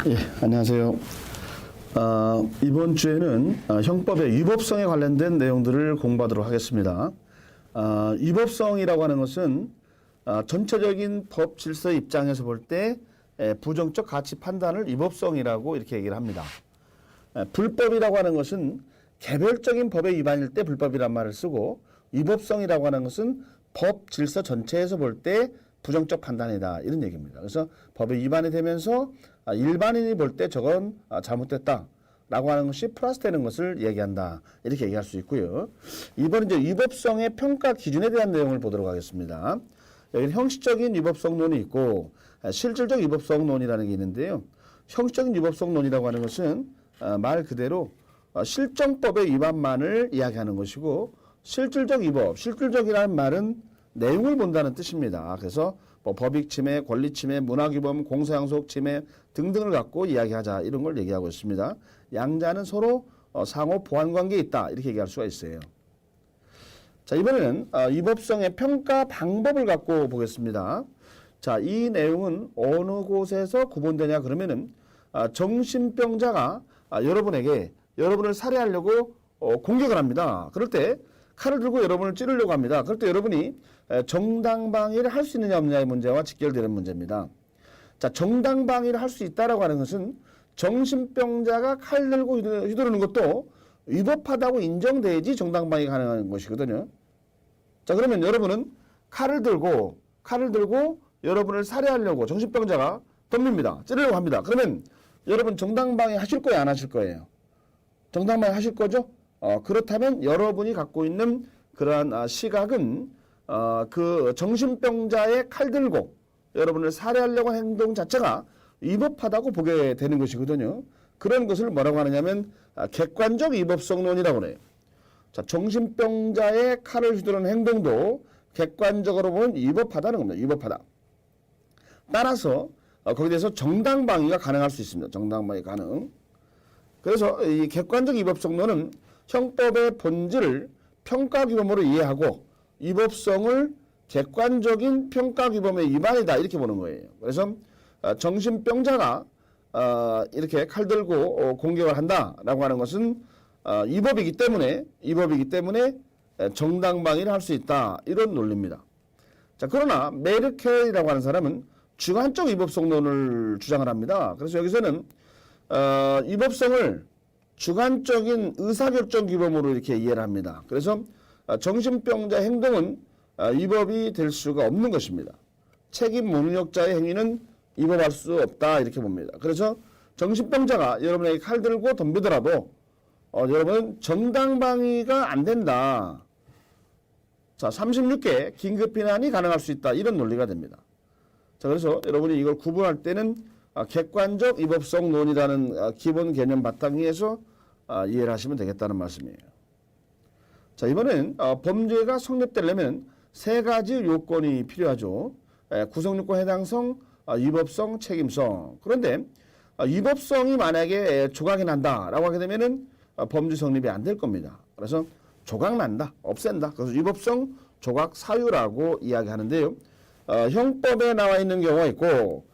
예, 안녕하세요. 이번 주에는 형법의 위법성에 관련된 내용들을 공부하도록 하겠습니다. 위법성이라고 하는 것은 전체적인 법 질서의 입장에서 볼 때 부정적 가치 판단을 위법성이라고 이렇게 얘기를 합니다. 불법이라고 하는 것은 개별적인 법의 위반일 때 불법이란 말을 쓰고, 위법성이라고 하는 것은 법 질서 전체에서 볼 때 부정적 판단이다, 이런 얘기입니다. 그래서 법에 위반이 되면서 일반인이 볼 때 저건 잘못됐다 라고 하는 것이 플러스 되는 것을 얘기한다, 이렇게 얘기할 수 있고요. 이번에 이제 위법성의 평가 기준에 대한 내용을 보도록 하겠습니다. 여기는 형식적인 위법성론이 있고 실질적 위법성론이라는 게 있는데요. 형식적인 위법성론이라고 하는 것은 말 그대로 실정법의 위반만을 이야기하는 것이고, 실질적 위법, 실질적이라는 말은 내용을 본다는 뜻입니다. 그래서 뭐 법익 침해, 권리 침해, 문화규범, 공소양속 침해 등등을 갖고 이야기하자, 이런 걸 얘기하고 있습니다. 양자는 서로 상호 보완 관계에 있다, 이렇게 얘기할 수가 있어요. 자, 이번에는 위법성의 평가 방법을 갖고 보겠습니다. 자, 이 내용은 어느 곳에서 구분되냐 그러면은 정신병자가 여러분에게 여러분을 살해하려고 공격을 합니다. 그럴 때 칼을 들고 여러분을 찌르려고 합니다. 그럴 때 여러분이 정당방위를 할 수 있느냐 없느냐의 문제와 직결되는 문제입니다. 자, 정당방위를 할 수 있다라고 하는 것은 정신병자가 칼 들고 휘두르는 것도 위법하다고 인정돼야지 정당방위가 가능한 것이거든요. 자, 그러면 여러분은 칼을 들고 여러분을 살해하려고 정신병자가 덤빕니다. 찌르려고 합니다. 그러면 여러분 정당방위 하실 거예요, 안 하실 거예요? 정당방위 하실 거죠? 그렇다면 여러분이 갖고 있는 그러한 시각은 그 정신병자의 칼 들고 여러분을 살해하려고 하는 행동 자체가 위법하다고 보게 되는 것이거든요. 그런 것을 뭐라고 하느냐면 객관적 위법성론이라고 그래요. 자, 정신병자의 칼을 휘두르는 행동도 객관적으로 보면 위법하다는 겁니다. 위법하다. 따라서 거기에 대해서 정당방위가 가능할 수 있습니다. 정당방위 가능. 그래서 이 객관적 위법성론은 형법의 본질을 평가규범으로 이해하고 위법성을 객관적인 평가규범의 위반이다, 이렇게 보는 거예요. 그래서 정신병자가 이렇게 칼 들고 공격을 한다라고 하는 것은 위법이기 때문에 정당방위를 할 수 있다, 이런 논리입니다. 자, 그러나 메르켈이라고 하는 사람은 주관적 위법성론을 주장을 합니다. 그래서 여기서는 위법성을 주관적인 의사결정 규범으로 이렇게 이해를 합니다. 그래서 정신병자 행동은 위법이 될 수가 없는 것입니다. 책임 무능력자의 행위는 위법할 수 없다, 이렇게 봅니다. 그래서 정신병자가 여러분에게 칼 들고 덤비더라도 여러분은 정당방위가 안 된다. 자, 36개 긴급비난이 가능할 수 있다, 이런 논리가 됩니다. 자, 그래서 여러분이 이걸 구분할 때는 객관적 위법성론이라는 기본 개념 바탕 위에서 이해를 하시면 되겠다는 말씀이에요. 자, 이번엔 범죄가 성립되려면 세 가지 요건이 필요하죠. 구성요건, 해당성, 위법성, 책임성. 그런데 위법성이 만약에 조각이 난다라고 하게 되면은 범죄 성립이 안 될 겁니다. 그래서 조각 난다, 없앤다. 그래서 위법성 조각 사유라고 이야기하는데요. 형법에 나와 있는 경우가 있고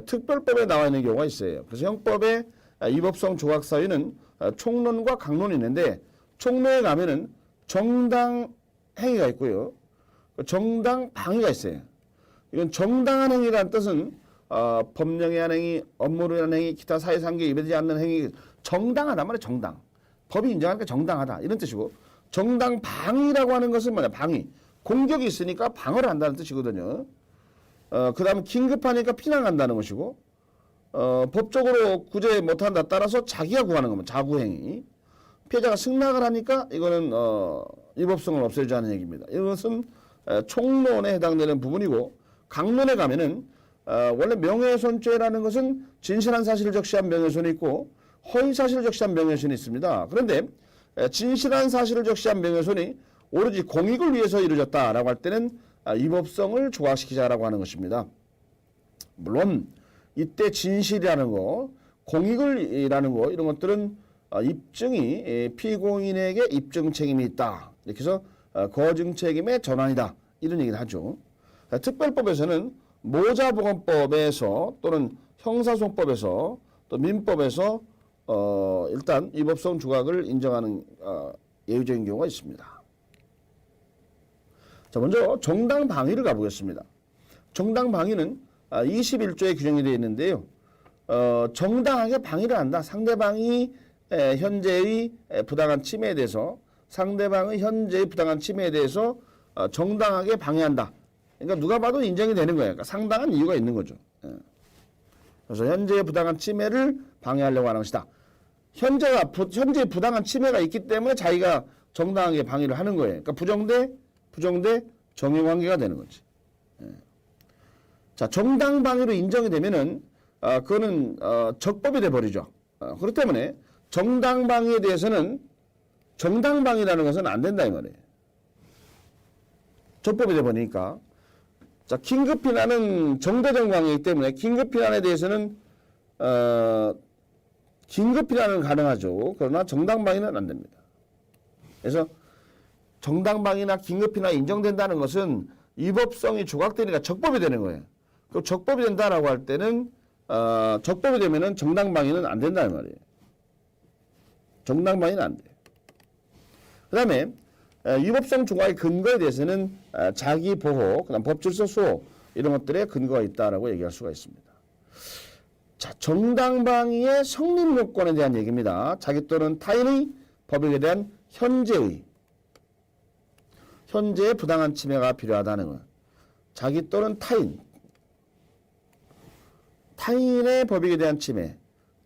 특별법에 나와 있는 경우가 있어요. 그래서 형법의 위법성 조각 사유는 총론과 강론이 있는데, 총론에 가면은 정당 행위가 있고요, 정당 방위가 있어요. 이건 정당한 행위라는 뜻은 법령에 의한 행위, 업무로 의한 행위, 기타 사회상규에 위배되지 않는 행위, 정당하단 말이에요. 정당. 법이 인정하니까 정당하다, 이런 뜻이고, 정당 방위라고 하는 것은 뭐냐, 방위. 공격이 있으니까 방어를 한다는 뜻이거든요. 그 다음에 긴급하니까 피난한다는 것이고, 법적으로 구제 못한다, 따라서 자기가 구하는 겁니다. 자구행위. 피해자가 승낙을 하니까 이거는 위법성을 없애주자는 얘기입니다. 이것은 총론에 해당되는 부분이고, 강론에 가면은 원래 명예훼손죄라는 것은 진실한 사실을 적시한 명예훼손이 있고 허위사실을 적시한 명예훼손이 있습니다. 그런데 진실한 사실을 적시한 명예훼손이 오로지 공익을 위해서 이루어졌다라고 할 때는 위법성을 조각시키자라고 하는 것입니다. 물론 이때 진실이라는 거, 공익을이라는 거, 이런 것들은 입증이 피고인에게 입증 책임이 있다, 이렇게 해서 거증 책임의 전환이다, 이런 얘기를 하죠. 특별법에서는 모자보건법에서 또는 형사소송법에서 또 민법에서 일단 위법성 조각을 인정하는 예외적인 경우가 있습니다. 자, 먼저 정당 방위를 가보겠습니다. 정당 방위는 21조에 규정이 되어 있는데요. 정당하게 방위를 한다. 상대방이 현재의 부당한 침해에 대해서 상대방의 현재의 부당한 침해에 대해서 정당하게 방해한다. 그러니까 누가 봐도 인정이 되는 거예요. 그러니까 상당한 이유가 있는 거죠. 그래서 현재의 부당한 침해를 방해하려고 하는 것이다. 현재 부당한 침해가 있기 때문에 자기가 정당하게 방위를 하는 거예요. 그러니까 부정대 정해관계가 되는 거지. 자, 정당 방위로 인정이 되면은 그거는 적법이 돼 버리죠. 그렇기 때문에 정당 방위에 대해서는 정당 방위라는 것은 안 된다 이 말이에요. 적법이 돼 버리니까. 자, 긴급 피난은 정대적 관계이기 때문에 긴급 피난에 대해서는 긴급 피난은 가능하죠. 그러나 정당 방위는 안 됩니다. 그래서 정당 방위나 긴급 피난 인정된다는 것은 위법성이 조각되니까 적법이 되는 거예요. 그럼 적법이 된다라고 할 때는 적법이 되면은 정당 방위는 안 된다 이 말이에요. 정당 방위는 안 돼. 그다음에 위법성 조각의 근거에 대해서는 자기 보호, 그다음 법질서 수호 이런 것들에 근거가 있다라고 얘기할 수가 있습니다. 자, 정당 방위의 성립 요건에 대한 얘기입니다. 자기 또는 타인의 법익에 대한 현재의 부당한 침해가 필요하다는 것. 자기 또는 타인의 법익에 대한 침해.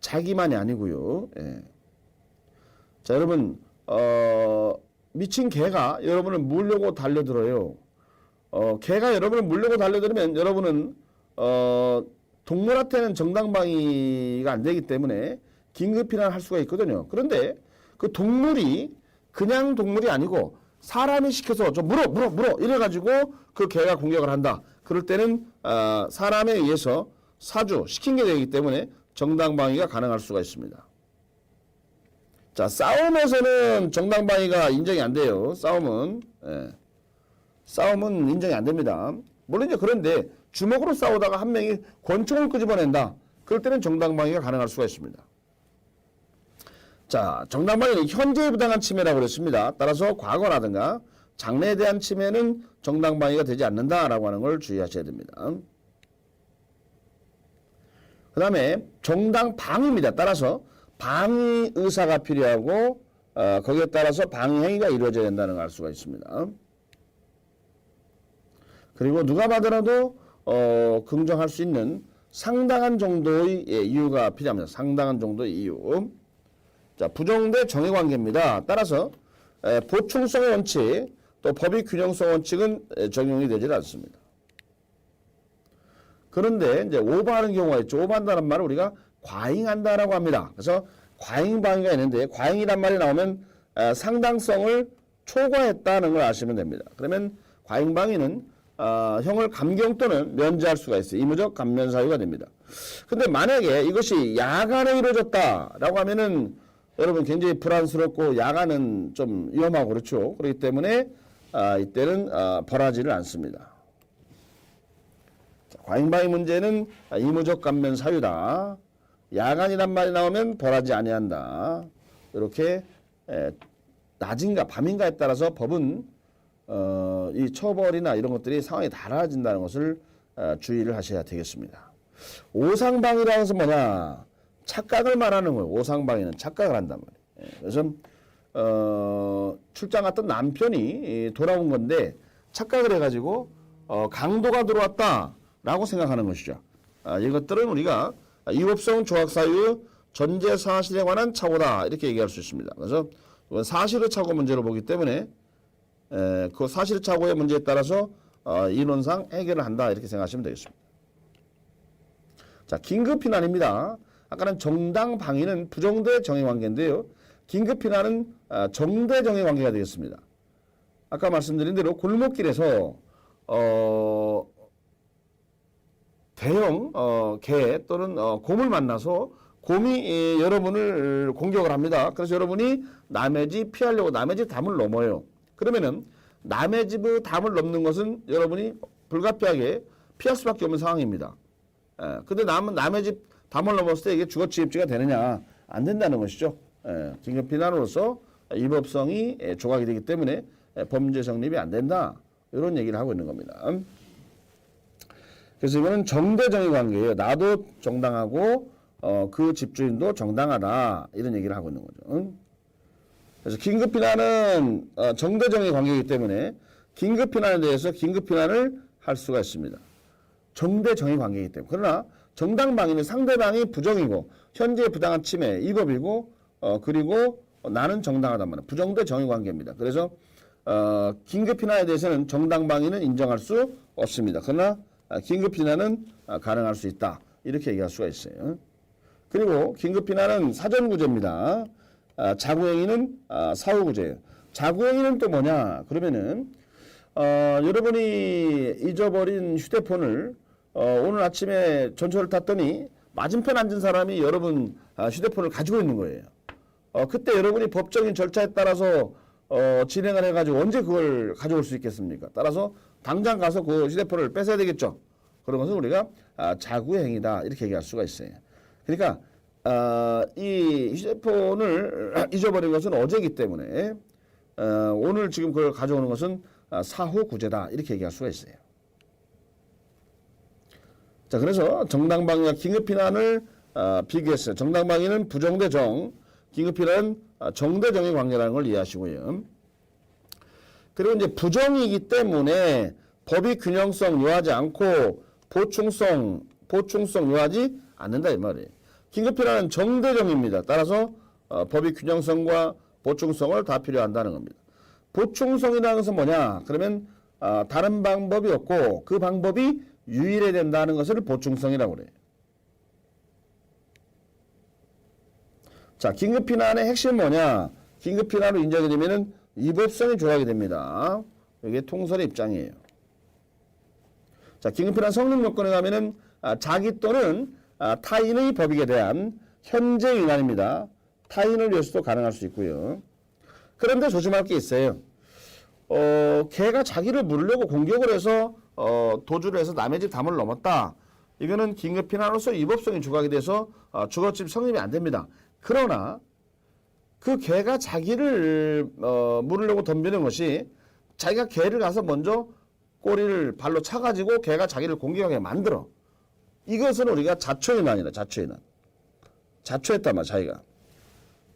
자기만이 아니고요. 예. 자, 여러분 미친 개가 여러분을 물려고 달려들어요. 개가 여러분을 물려고 달려들면 여러분은 동물한테는 정당 방위가 안 되기 때문에 긴급 피난할 수가 있거든요. 그런데 그 동물이 그냥 동물이 아니고 사람이 시켜서 좀 물어 이래가지고 그 개가 공격을 한다. 그럴 때는 사람에 의해서 시킨 게 되기 때문에 정당 방위가 가능할 수가 있습니다. 자, 싸움에서는 정당 방위가 인정이 안 돼요. 싸움은 인정이 안 됩니다. 물론 이제 그런데 주먹으로 싸우다가 한 명이 권총을 끄집어낸다. 그럴 때는 정당 방위가 가능할 수가 있습니다. 자, 정당 방위는 현재의 부당한 침해라고 그랬습니다. 따라서 과거라든가 장래에 대한 침해는 정당 방위가 되지 않는다라고 하는 걸 주의하셔야 됩니다. 그 다음에 정당 방위입니다. 따라서 방위 의사가 필요하고 거기에 따라서 방위 행위가 이루어져야 된다는 걸 알 수가 있습니다. 그리고 누가 봐더라도 긍정할 수 있는 상당한 정도의 이유가 필요합니다. 상당한 정도의 이유. 자, 부정대 정해관계입니다. 따라서 보충성의 원칙 또 법의 균형성 원칙은 적용이 되지 않습니다. 그런데 이제 오버하는 경우가 있죠. 오버한다는 말을 우리가 과잉한다라고 합니다. 그래서 과잉 방위가 있는데 과잉이란 말이 나오면 상당성을 초과했다는 걸 아시면 됩니다. 그러면 과잉 방위는 형을 감경 또는 면제할 수가 있어요. 의무적 감면 사유가 됩니다. 근데 만약에 이것이 야간에 이루어졌다라고 하면은 여러분 굉장히 불안스럽고 야간은 좀 위험하고 그렇죠. 그렇기 때문에 이때는 벌하지를 않습니다. 과잉 방위 문제는 의무적 감면 사유다. 야간이란 말이 나오면 벌하지 아니한다. 이렇게 낮인가 밤인가에 따라서 법은 이 처벌이나 이런 것들이 상황이 달라진다는 것을 주의를 하셔야 되겠습니다. 오상방위라는 것은 뭐냐? 착각을 말하는 거예요. 오상방위는 착각을 한단 말이에요. 그래서 출장 갔던 남편이 돌아온 건데 착각을 해가지고 강도가 들어왔다라고 생각하는 것이죠. 이것들은 우리가 위법성 조학사유 전제 사실에 관한 착오다 이렇게 얘기할 수 있습니다. 그래서 사실의 착오 문제로 보기 때문에 그 사실의 착오의 문제에 따라서 이론상 해결을 한다 이렇게 생각하시면 되겠습니다. 자, 긴급피난입니다. 아까는 정당 방위는 부정대 정해관계인데요. 긴급피난은 정대 정해관계가 되겠습니다. 아까 말씀드린 대로 골목길에서 대형 개 또는 곰을 만나서 곰이 여러분을 공격을 합니다. 그래서 여러분이 남의 집 피하려고 남의 집 담을 넘어요. 그러면은 남의 집의 담을 넘는 것은 여러분이 불가피하게 피할 수밖에 없는 상황입니다. 근데 남의 집 담을 넘었을 때 이게 주거침입죄가 되느냐? 안 된다는 것이죠. 긴급피난으로서 위법성이 조각이 되기 때문에 범죄 성립이 안 된다. 이런 얘기를 하고 있는 겁니다. 그래서 이거는 정대정의 관계예요. 나도 정당하고 그 집주인도 정당하다. 이런 얘기를 하고 있는 거죠. 그래서 긴급피난은 정대정의 관계이기 때문에 긴급피난에 대해서 긴급피난을 할 수가 있습니다. 정대정의 관계이기 때문에. 그러나 정당방위는 상대방이 부정이고 현재의 부당한 침해, 위법이고 그리고 나는 정당하단 말이에요. 부정대 정의 관계입니다. 그래서 긴급피난에 대해서는 정당방위는 인정할 수 없습니다. 그러나 긴급피난은 가능할 수 있다. 이렇게 얘기할 수가 있어요. 그리고 긴급피난은 사전구제입니다. 자구행위는 사후구제예요. 자구행위는 또 뭐냐? 그러면은 여러분이 잊어버린 휴대폰을 오늘 아침에 전철을 탔더니 맞은편 앉은 사람이 여러분 휴대폰을 가지고 있는 거예요. 그때 여러분이 법적인 절차에 따라서 진행을 해가지고 언제 그걸 가져올 수 있겠습니까? 따라서 당장 가서 그 휴대폰을 뺏어야 되겠죠. 그런 것은 우리가 자구의 행위다 이렇게 얘기할 수가 있어요. 그러니까 이 휴대폰을 잊어버린 것은 어제이기 때문에 오늘 지금 그걸 가져오는 것은 사후 구제다 이렇게 얘기할 수가 있어요. 자, 그래서 정당방위와 긴급피난을 비교했어요. 정당방위는 부정대 정, 긴급피난은 정대정의 관계라는 걸 이해하시고요. 그리고 이제 부정이기 때문에 법이 균형성 요하지 않고 보충성 요하지 않는다 이 말이에요. 긴급피난은 정대정입니다. 따라서 법이 균형성과 보충성을 다 필요한다는 겁니다. 보충성이라는 것은 뭐냐? 그러면 다른 방법이 없고 그 방법이 유일해야 된다는 것을 보충성이라고 그래요. 자, 긴급피난의 핵심은 뭐냐? 긴급피난으로 인정이 되면은 위법성이 조각이 됩니다. 이게 통설의 입장이에요. 자, 긴급피난 성립 요건에 가면은 자기 또는 타인의 법익에 대한 현재 위난입니다. 타인을 위해서도 가능할 수 있고요. 그런데 조심할 게 있어요. 걔가 자기를 물으려고 공격을 해서 도주를 해서 남의 집 담을 넘었다. 이거는 긴급피난으로서 위법성이 조각이 돼서 주거집 성립이 안 됩니다. 그러나 그 개가 자기를 물으려고 덤비는 것이 자기가 개를 가서 먼저 꼬리를 발로 차가지고 개가 자기를 공격하게 만들어. 이것은 우리가 자초위난이다. 자초위난. 자초했단 말이야 자기가.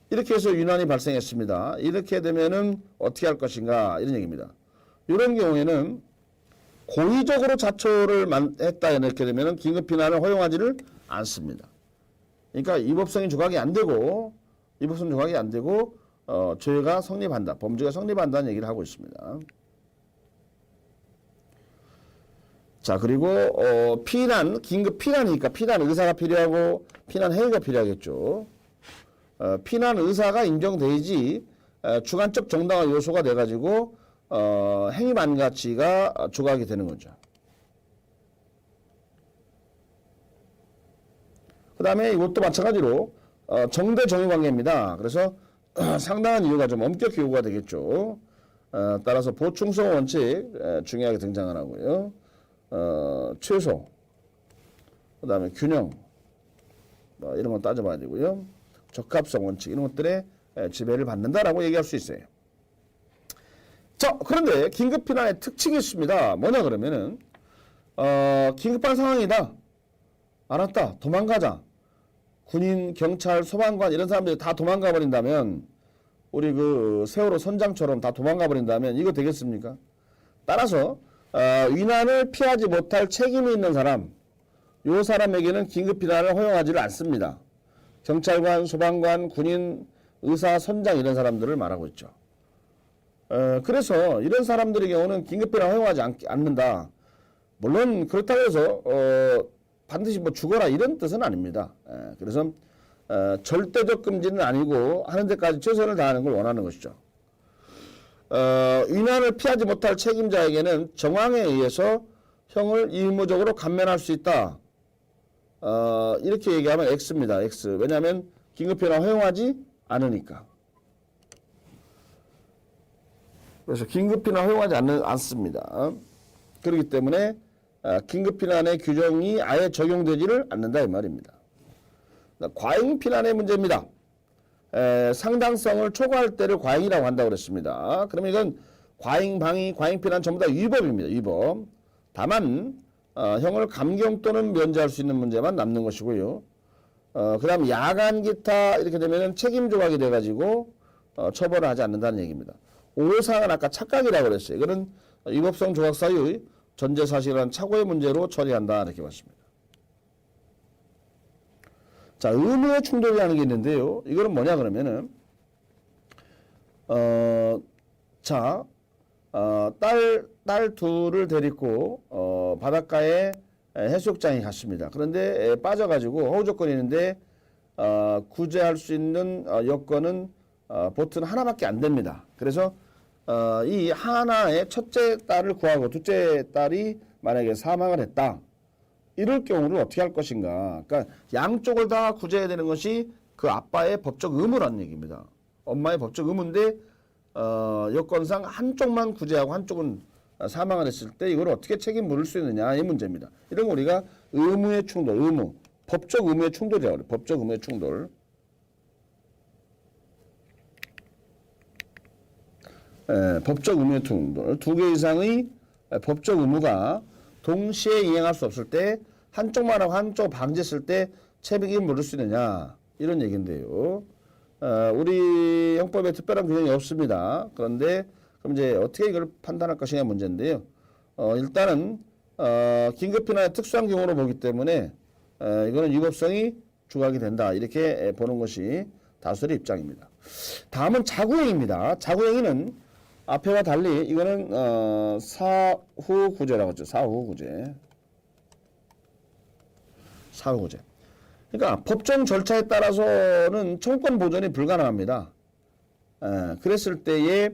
이렇게 해서 위난이 발생했습니다. 이렇게 되면은 어떻게 할 것인가 이런 얘기입니다. 이런 경우에는 고의적으로 자초를 했다 이렇게 되면은 긴급피난을 허용하지를 않습니다. 그러니까 위법성이 조각이 안 되고 죄가 성립한다. 범죄가 성립한다는 얘기를 하고 있습니다. 자, 그리고 피난, 긴급 피난이니까 피난 의사가 필요하고 피난 행위가 필요하겠죠. 피난 의사가 인정되지 주관적 정당화 요소가 돼가지고 행위 만가치가 조각이 되는 거죠. 그 다음에 이것도 마찬가지로 정대 정의 관계입니다. 그래서 상당한 이유가 좀 엄격히 요구가 되겠죠. 따라서 보충성 원칙 중요하게 등장을 하고요. 최소, 그 다음에 균형 이런 건 따져봐야 되고요. 적합성 원칙 이런 것들에 지배를 받는다라고 얘기할 수 있어요. 자, 그런데 긴급피난의 특징이 있습니다. 뭐냐 그러면은 긴급한 상황이다. 알았다. 도망가자. 군인, 경찰, 소방관 이런 사람들이 다 도망가 버린다면 우리 그 세월호 선장처럼 다 도망가 버린다면 이거 되겠습니까? 따라서 위난을 피하지 못할 책임이 있는 사람, 요 사람에게는 긴급피난을 허용하지를 않습니다. 경찰관, 소방관, 군인, 의사, 선장 이런 사람들을 말하고 있죠. 그래서 이런 사람들의 경우는 긴급피난 허용하지 않는다. 물론 그렇다고 해서 반드시 뭐 죽어라 이런 뜻은 아닙니다. 그래서 절대적 금지는 아니고 하는 데까지 최선을 다하는 걸 원하는 것이죠. 위난을 피하지 못할 책임자에게는 정황에 의해서 형을 의무적으로 감면할 수 있다. 이렇게 얘기하면 X입니다. X. 왜냐하면 긴급피난 허용하지 않으니까. 그래서 긴급피난 허용하지 않습니다. 그렇기 때문에 긴급피난의 규정이 아예 적용되지를 않는다 이 말입니다. 과잉 피난의 문제입니다. 상당성을 초과할 때를 과잉이라고 한다고 그랬습니다. 그러면 이건 과잉, 방위, 과잉 피난 전부 다 위법입니다. 위법. 다만 형을 감경 또는 면제할 수 있는 문제만 남는 것이고요. 그 다음 야간 기타 이렇게 되면 책임 조각이 돼가지고 처벌을 하지 않는다는 얘기입니다. 5사항은 아까 착각이라고 그랬어요. 이거는 위법성 조각 사유의 전제 사실이라는 착오의 문제로 처리한다 이렇게 봤습니다. 자, 의무의 충돌이라는 게 있는데요. 이거는 뭐냐 그러면은 딸 둘을 데리고 바닷가에 해수욕장에 갔습니다. 그런데 빠져가지고 허우적거리는데 구제할 수 있는 여건은 보트는 하나밖에 안 됩니다. 그래서 이 하나의 첫째 딸을 구하고 둘째 딸이 만약에 사망을 했다. 이럴 경우를 어떻게 할 것인가. 그러니까 양쪽을 다 구제해야 되는 것이 그 아빠의 법적 의무라는 얘기입니다. 엄마의 법적 의무인데 여건상 한쪽만 구제하고 한쪽은 사망을 했을 때 이걸 어떻게 책임 물을 수 있느냐 이 문제입니다. 이런 거 우리가 의무의 충돌, 의무, 법적 의무의 충돌이라고 그래요. 법적 의무의 충돌. 법적 의무의 충돌. 2개 이상의 법적 의무가 동시에 이행할 수 없을 때 한쪽만 하고 한쪽 방지했을 때 책임을 물을 수 있느냐 이런 얘기인데요. 우리 형법에 특별한 규정이 없습니다. 그런데 그럼 이제 어떻게 이걸 판단할 것이냐 문제인데요. 일단은 긴급피난의 특수한 경우로 보기 때문에 이거는 위법성이 주각이 된다 이렇게 보는 것이 다수의 입장입니다. 다음은 자구행위입니다. 자구행위는 앞에와 달리 이거는 사후구제라고 하죠. 사후구제. 사후구제. 그러니까 법정 절차에 따라서는 청구권 보존이 불가능합니다. 그랬을 때에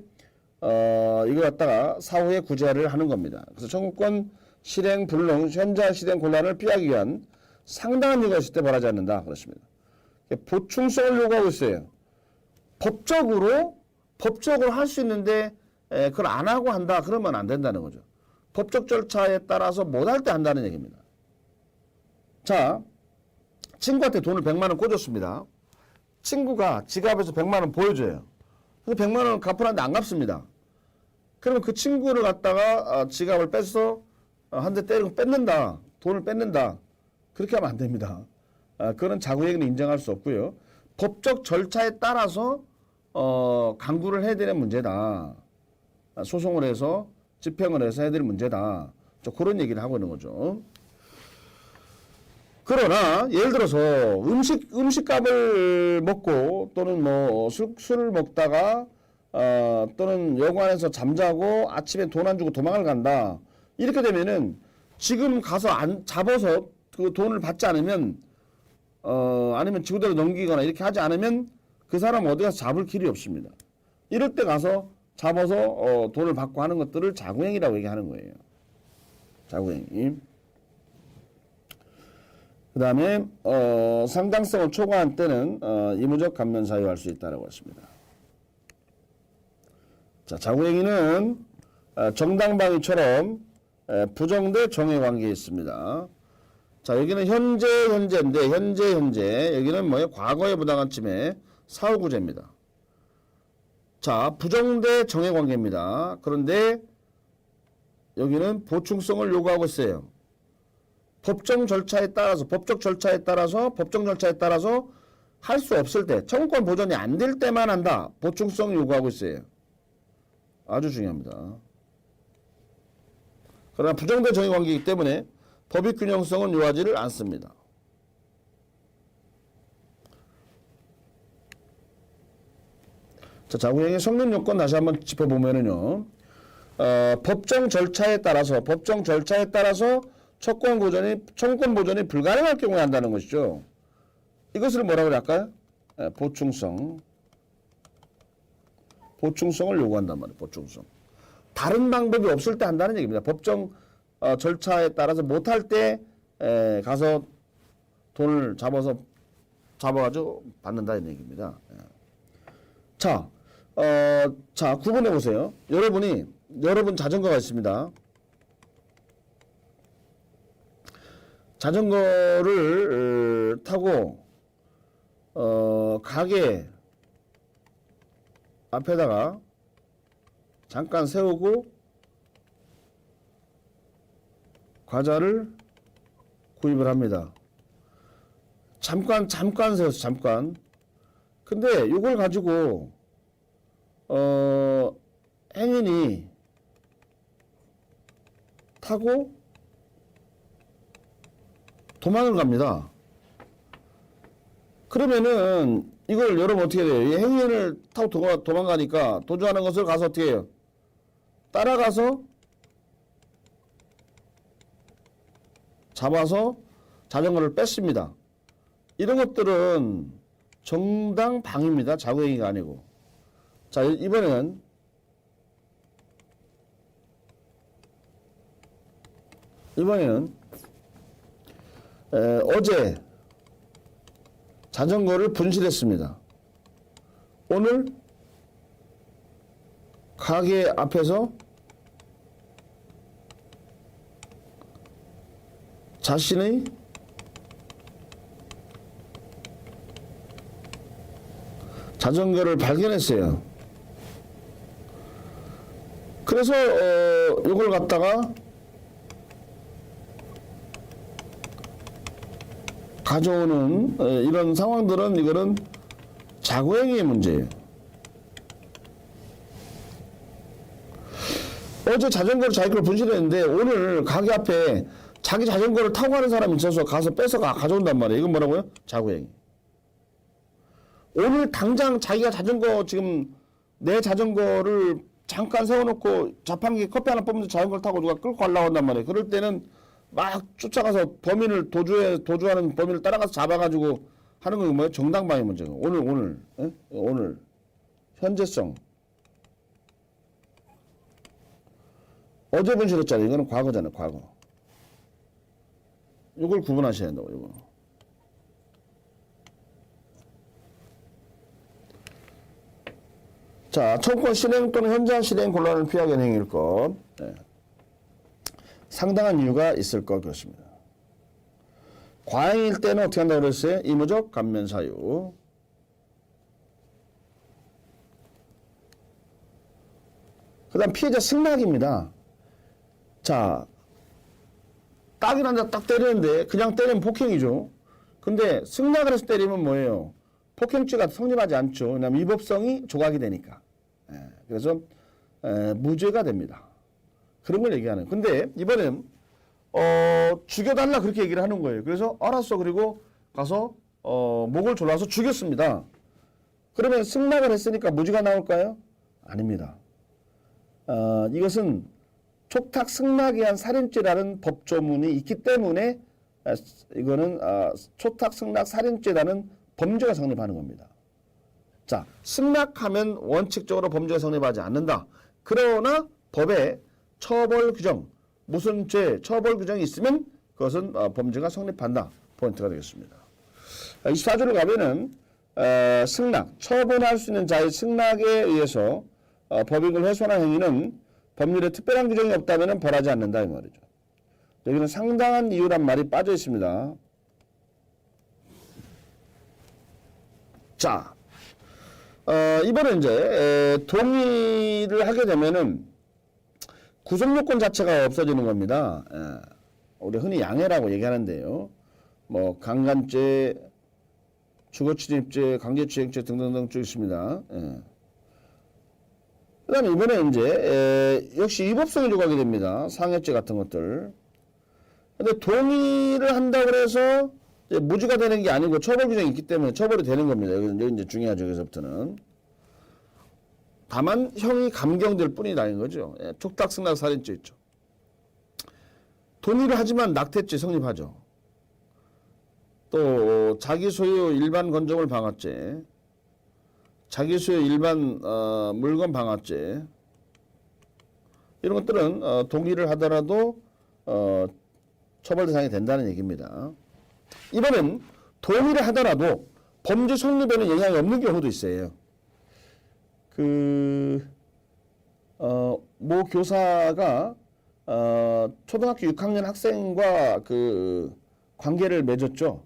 이거 갖다가 사후에 구제를 하는 겁니다. 그래서 청구권 실행 불능, 현장 실행 곤란을 피하기 위한 상당한 이유가 있을 때 벌하지 않는다. 그렇습니다. 보충성을 요구하고 있어요. 법적으로 할 수 있는데 그걸 안 하고 한다. 그러면 안 된다는 거죠. 법적 절차에 따라서 못할 때 한다는 얘기입니다. 자, 친구한테 돈을 100만 원 꽂았습니다. 친구가 지갑에서 100만 원 보여줘요. 그래서 100만 원을 갚으라는데 안 갚습니다. 그러면 그 친구를 갖다가 지갑을 뺏어 한 대 때리고 뺏는다. 돈을 뺏는다. 그렇게 하면 안 됩니다. 그거는 자구행위는 인정할 수 없고요. 법적 절차에 따라서 강구를 해야 되는 문제다. 소송을 해서 집행을 해서 해야 될 문제다. 그런 얘기를 하고 있는 거죠. 그러나 예를 들어서 음식값을 먹고 또는 뭐 술을 먹다가 또는 여관에서 잠자고 아침에 돈 안 주고 도망을 간다. 이렇게 되면은 지금 가서 잡아서 그 돈을 받지 않으면 아니면 지구대로 넘기거나 이렇게 하지 않으면 그 사람 어디 가서 잡을 길이 없습니다. 이럴 때 가서 잡아서 돈을 받고 하는 것들을 자구행위라고 얘기하는 거예요. 자구행위. 그 다음에 상당성을 초과한 때는 의무적 감면 사유할 수 있다고 했습니다. 자, 자구행위는 정당방위처럼 부정대 정의 관계에 있습니다. 자, 여기는 현재인데 현재 여기는 뭐예요? 과거의 부당한 침해 사후구제입니다. 자, 부정대 정의 관계입니다. 그런데 여기는 보충성을 요구하고 있어요. 법정 절차에 따라서 할 수 없을 때, 청구권 보존이 안 될 때만 한다. 보충성 요구하고 있어요. 아주 중요합니다. 그러나 부정대 정의 관계이기 때문에 법익 균형성은 요하지를 않습니다. 자, 자구행위 성립 요건 다시 한번 짚어보면은요, 법정 절차에 따라서 청구권 보존이 불가능할 경우에 한다는 것이죠. 이것을 뭐라고 할까요? 보충성을 요구한단 말이에요. 보충성. 다른 방법이 없을 때 한다는 얘기입니다. 법정 절차에 따라서 못할 때 가서 돈을 잡아가지고 받는다는 얘기입니다. 자, 구분해 보세요. 여러분 자전거가 있습니다. 자전거를 타고 가게 앞에다가 잠깐 세우고 과자를 구입을 합니다. 잠깐 세웠어, 잠깐. 근데 이걸 가지고 행인이 타고 도망을 갑니다. 그러면은 이걸 여러분 어떻게 돼요? 이 행인을 타고 도망가니까 도주하는 것을 가서 어떻게 해요? 따라가서 잡아서 자전거를 뺐습니다. 이런 것들은 정당방위입니다. 자구행위가 아니고. 자, 이번에는 어제 자전거를 분실했습니다. 오늘 가게 앞에서 자신의 자전거를 발견했어요. 그래서 이걸 갖다가 가져오는 이런 상황들은 이거는 자구행위의 문제예요. 어제 자전거를 자기 걸 분실했는데 오늘 가게 앞에 자기 자전거를 타고 가는 사람이 있어서 가서 뺏어 가져온단 말이에요. 이건 뭐라고요? 자구행위. 오늘 당장 자기가 자전거 지금 내 자전거를 잠깐 세워놓고 자판기 커피 하나 뽑으면서 자전거를 타고 누가 끌고 가려고 한단 말이에요. 그럴 때는 막 쫓아가서 범인을 도주하는 범인을 따라가서 잡아가지고 하는 건 뭐예요? 정당방위 문제고. 오늘 현재성. 어제 분실했잖아요. 이거는 과거잖아요. 과거. 이걸 구분하셔야 된다고. 이거. 자, 청권 실행 또는 현장 실행 곤란을 피하게 하는 행위일 것. 네. 상당한 이유가 있을 것 같습니다. 과잉일 때는 어떻게 한다고 그랬어요? 의무적 감면 사유. 그 다음 피해자 승낙입니다. 자, 딱이란다 딱 때리는데 그냥 때리면 폭행이죠. 근데 승낙을 해서 때리면 뭐예요? 폭행죄가 성립하지 않죠. 왜냐하면 위법성이 조각이 되니까. 그래서 무죄가 됩니다. 그런 걸 얘기하는. 근데 이번엔 죽여달라 그렇게 얘기를 하는 거예요. 그래서 알았어. 그리고 가서 목을 졸라서 죽였습니다. 그러면 승낙을 했으니까 무죄가 나올까요? 아닙니다. 이것은 촉탁 승낙에 의한 살인죄라는 법조문이 있기 때문에 이거는 촉탁 승낙 살인죄라는 범죄가 성립하는 겁니다. 자, 승낙하면 원칙적으로 범죄가 성립하지 않는다. 그러나 법에 처벌 규정, 무슨 죄 처벌 규정이 있으면 그것은 범죄가 성립한다. 포인트가 되겠습니다. 24조를 가면은 승낙, 처분할 수 있는 자의 승낙에 의해서 법익을 훼손한 행위는 법률에 특별한 규정이 없다면 벌하지 않는다 이 말이죠. 여기는 상당한 이유란 말이 빠져 있습니다. 자, 이번에 이제 동의를 하게 되면은 구속요건 자체가 없어지는 겁니다. 우리 흔히 양해라고 얘기하는데요. 뭐 강간죄, 주거침입죄, 강제추행죄 등등등 쭉 있습니다. 그 다음에 이번에 이제 역시 위법성이 조각이 됩니다. 상해죄 같은 것들. 근데 동의를 한다고 해서 무죄가 되는 게 아니고 처벌 규정이 있기 때문에 처벌이 되는 겁니다. 여기 이제 중요하죠. 여기서부터는. 다만 형이 감경될 뿐이다 는 거죠. 촉탁 승낙 살인죄 있죠. 동의를 하지만 낙태죄 성립하죠. 또 자기 소유 일반 건조물 방화죄, 자기 소유 일반 물건 방화죄 이런 것들은 동의를 하더라도 처벌 대상이 된다는 얘기입니다. 이번엔 동의를 하더라도 범죄 성립에는 영향이 없는 경우도 있어요. 모 교사가 초등학교 6학년 학생과 관계를 맺었죠.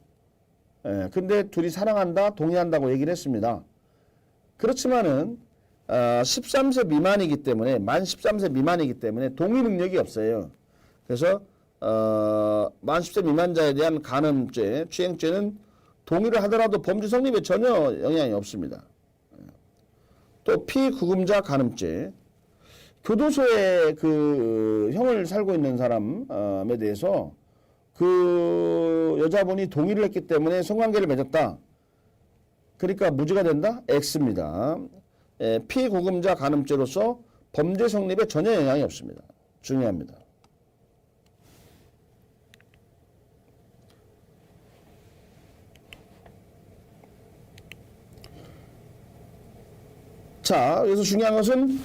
근데 둘이 사랑한다, 동의한다고 얘기를 했습니다. 그렇지만은 13세 미만이기 때문에 만 13세 미만이기 때문에 동의 능력이 없어요. 그래서 만 10세 미만자에 대한 간음죄, 추행죄는 동의를 하더라도 범죄 성립에 전혀 영향이 없습니다. 또 피구금자 간음죄, 교도소에 그 형을 살고 있는 사람에 대해서 그 여자분이 동의를 했기 때문에 성관계를 맺었다. 그러니까 무죄가 된다? X입니다. 피구금자 간음죄로서 범죄 성립에 전혀 영향이 없습니다. 중요합니다. 자, 그래서 중요한 것은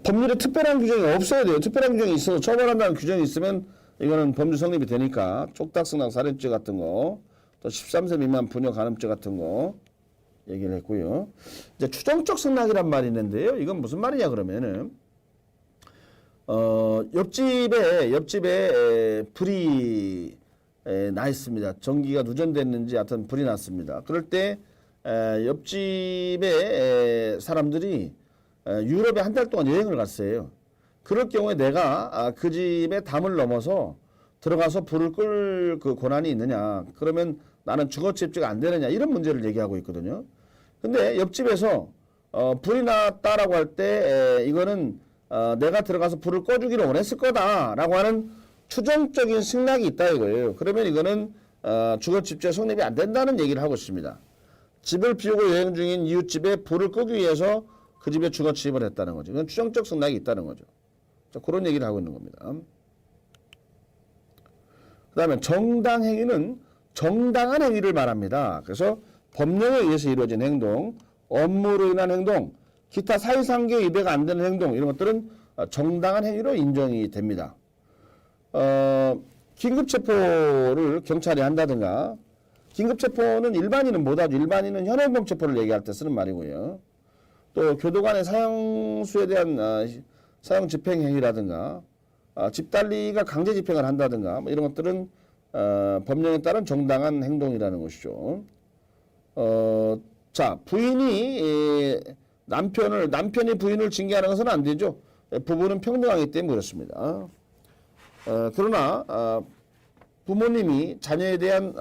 법률에 특별한 규정이 없어야 돼요. 특별한 규정이 있어서 처벌한다는 규정이 있으면 이거는 범죄 성립이 되니까 촉탁승낙 살인죄 같은 거, 또 13세 미만 부녀 간음죄 같은 거 얘기를 했고요. 이제 추정적 승낙이란 말이 있는데요. 이건 무슨 말이냐 그러면은 옆집에 불이 나 있습니다. 전기가 누전됐는지 하여튼 불이 났습니다. 그럴 때 옆집에 사람들이 유럽에 한 달 동안 여행을 갔어요. 그럴 경우에 내가 그 집에 담을 넘어서 들어가서 불을 끌 그 권한이 있느냐. 그러면 나는 주거침입죄가 안 되느냐. 이런 문제를 얘기하고 있거든요. 근데 옆집에서 불이 났다라고 할 때 이거는 내가 들어가서 불을 꺼주기를 원했을 거다라고 하는 추정적인 승낙이 있다 이거예요. 그러면 이거는 주거침입죄 성립이 안 된다는 얘기를 하고 있습니다. 집을 비우고 여행 중인 이웃집에 불을 끄기 위해서 그 집에 주거 침입을 했다는 거죠. 이건 추정적 승낙이 있다는 거죠. 자, 그런 얘기를 하고 있는 겁니다. 그 다음에 정당 행위는 정당한 행위를 말합니다. 그래서 법령에 의해서 이루어진 행동, 업무로 인한 행동, 기타 사회상계 위배가 안 되는 행동 이런 것들은 정당한 행위로 인정이 됩니다. 긴급체포를 경찰이 한다든가 긴급체포는 일반인은 못하죠. 일반인은 현행범체포를 얘기할 때 쓰는 말이고요. 또 교도관의 사형수에 대한 사형집행행위라든가 집달리가 강제집행을 한다든가 뭐 이런 것들은 법령에 따른 정당한 행동이라는 것이죠. 자, 남편이 부인을 징계하는 것은 안 되죠. 부부는 평등하기 때문에 그렇습니다. 그러나 부모님이 자녀에 대한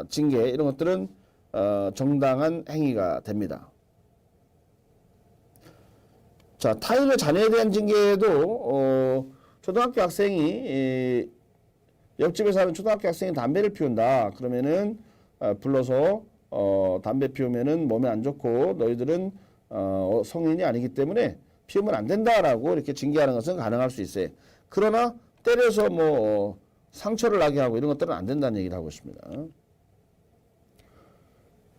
징계 이런 것들은 정당한 행위가 됩니다. 자, 타인의 자녀에 대한 징계에도 초등학교 학생이 옆집에 사는 초등학교 학생이 담배를 피운다. 그러면은 불러서 담배 피우면은 몸에 안 좋고 너희들은 성인이 아니기 때문에 피우면 안 된다라고 이렇게 징계하는 것은 가능할 수 있어요. 그러나 때려서 뭐 상처를 나게 하고 이런 것들은 안 된다는 얘기를 하고 있습니다.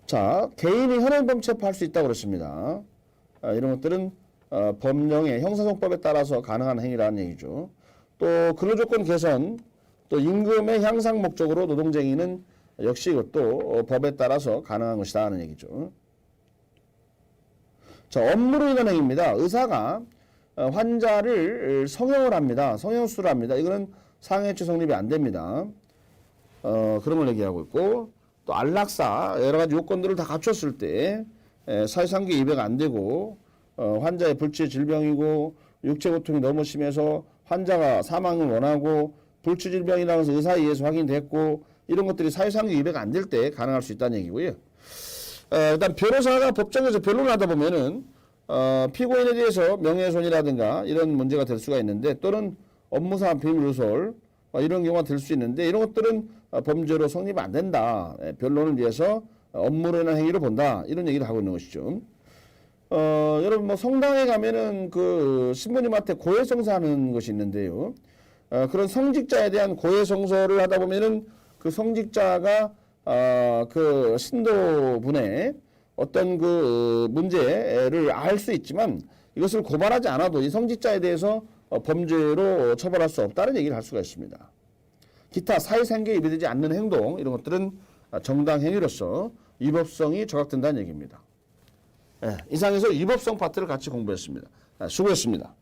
자, 개인이 현행범 체포할 수 있다고 그랬습니다. 이런 것들은 법령의 형사소송법에 따라서 가능한 행위라는 얘기죠. 또 근로조건 개선, 또 임금의 향상 목적으로 노동쟁의는 역시 이것도 법에 따라서 가능한 것이다 하는 얘기죠. 자, 업무로 인한 행위입니다. 의사가 환자를 성형을 합니다. 성형수술을 합니다. 이거는 상해죄 성립이 안 됩니다. 그런 걸 얘기하고 있고, 또 안락사 여러 가지 요건들을 다 갖췄을 때 사회상계 위배가 안 되고 환자의 불치의 질병이고 육체 고통이 너무 심해서 환자가 사망을 원하고 불치 질병이라고 해서 의사에 의해서 확인됐고 이런 것들이 사회상계 위배가 안 될 때 가능할 수 있다는 얘기고요. 일단 변호사가 법정에서 변론을 하다 보면은 피고인에 대해서 명예훼손이라든가 이런 문제가 될 수가 있는데 또는 업무상 비밀누설 이런 경우가 될 수 있는데 이런 것들은 범죄로 성립 안 된다. 변론을 위해서 업무로 인한 행위를 본다. 이런 얘기를 하고 있는 것이죠. 여러분 뭐 성당에 가면은 그 신부님한테 고해성사하는 것이 있는데요. 그런 성직자에 대한 고해성사를 하다 보면은 그 성직자가 그 신도분의 어떤 그 문제를 알 수 있지만 이것을 고발하지 않아도 이 성직자에 대해서 범죄로 처벌할 수 없다는 얘기를 할 수가 있습니다. 기타 사회생계에 위배되지 않는 행동 이런 것들은 정당 행위로서 위법성이 저각된다는 얘기입니다. 이상해서 위법성 파트를 같이 공부했습니다. 수고했습니다.